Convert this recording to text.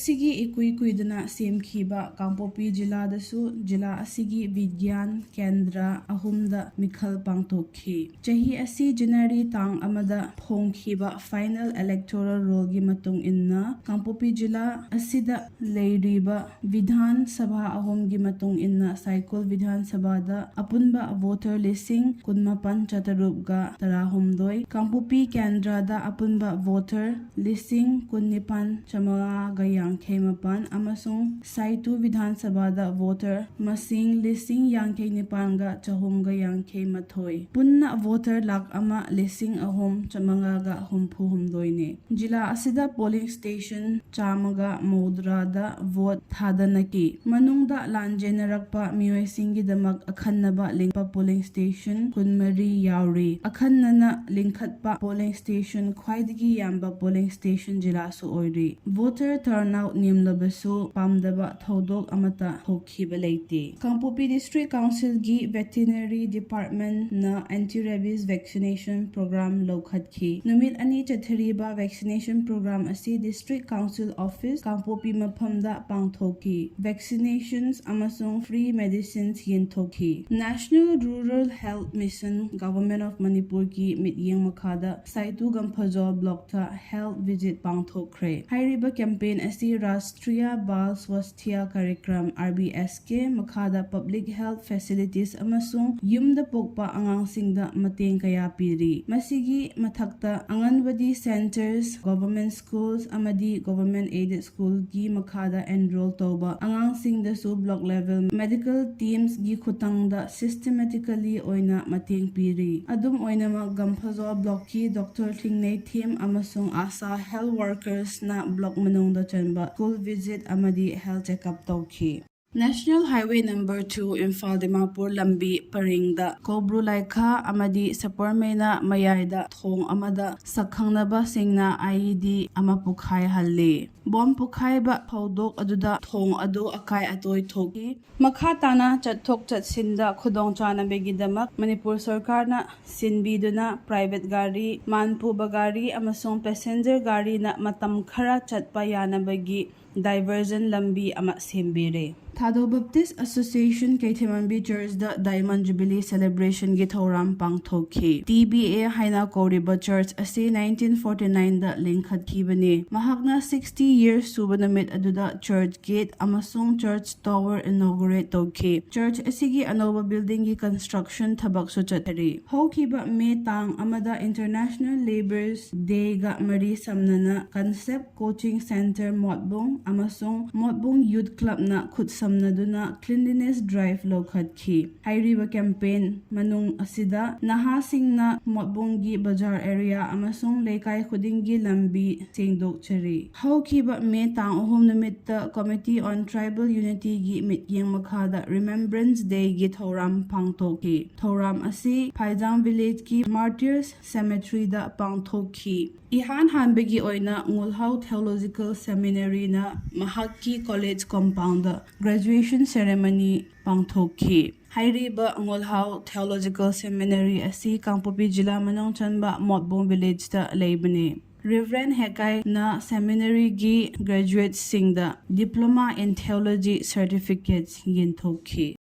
asigi ikui kuidana semkhiba Kangpokpi jila dasu jila asigi Vigyan Kendra ahumda mikhal pangtokhi. Chahi asi January tang amada phongkhiba final electoral roll gi matung inna Kangpokpi jila asida leiriba Vidhan Sabha ahum gi matung inna Saikul Vidhan Sabha da apunba voter listing kunmapan chatarubga tarahumdoi Kangpokpi Kendra da apunba voter listing kunnipan chamanga gayang khemapan amasung Saitu Vidhan Sabha da voter masing listing yang khenipan ga chahum gayang khemathoi punna voter lak ama listing ahum chamanga ga humpu humdoi ne jila asida polling station chamaga modra da vote thadanaki manungda lanjenarakpa mioi singi damak akhannaba lingpa polling station kunmari yauri akhannana lingkhatpa polling station khwaidagi yamba polling station jila su oiri voter turnout nimlabasu pamdaba thodok amata thokhiba leite Kangpokpi district council gi veterinary department na anti-rabies vaccination program lokhatkhi numit ani chathariba vaccination program asi district council office Kangpokpi maphamda pangthoki vaccinations amasung free medicines yinthokhi National Rural Health Mission Government of Manipur ki mityeng makhada Saitu Gamphajo block tha health visit pangthokre hairiba campaign asi Rashtriya Bal Swasthya Karyakram RBSK makhada public health facilities amasung yumda pokpa angangsingda mateng kaya piri masigi mathakta anganwadi centers government schools amadi government aided school gi makhada enroll toba angangsingda su block level medical teams gi khutangda systematically oina mateng piri adum oina ma Gamphajo block ki Dr. Thingnei team amasung asa health workers na block manungda chanba school visit amadi health checkup tokhi National Highway number 2 Imphal Dimapur lambi paringda Kobru Laikha amadi Sapormena Mayaida thong amada sakhangnaba singna IED ama pukhai halle bom pukhai ba phodok aduda thong adu akai atoi thoki makha tana chathok chatsinda khudong chana begidamak Manipur Sarkar na sinbiduna private gari manpu bagari amasong passenger gari na matam khara chatpa yanabagi diversion lambi ama sembire Thado Baptist Association Kaithimanbi Church da Diamond Jubilee Celebration gi thoram pangthokhi TBA haina koriba church ase 1949 da lingkhatkibani mahakna 60 years subanamit aduda church gate amasung church tower inaugurate tokhi church asigi anoba building gi construction thabak su chathari hokiba me tang amada International Labour's Day ga mari samnana concept coaching center Motbung amasung Motbung Youth Club na khut samnaduna cleanliness drive lokhatkhi hairiba campaign manung asida nahasingna Motbunggi bazar area amasung leikai khudinggi lambi sengdok chari haukiba me tang ahum namitta committee on tribal unity gi mityeng makhada remembrance day gi thoram pangthokhi thoram asi Phaijam village ki martyrs cemetery da pangthokhi ihan hanbegi oina ngulhau theological seminary na mahakki college compound graduation ceremony pangthokhi hairiba ngolhau theological seminary asi Kangpokpi jila manong chanba Motbung village da leibane Reverend Hekai na seminary gi graduate singda diploma in theology certificates yinthokhi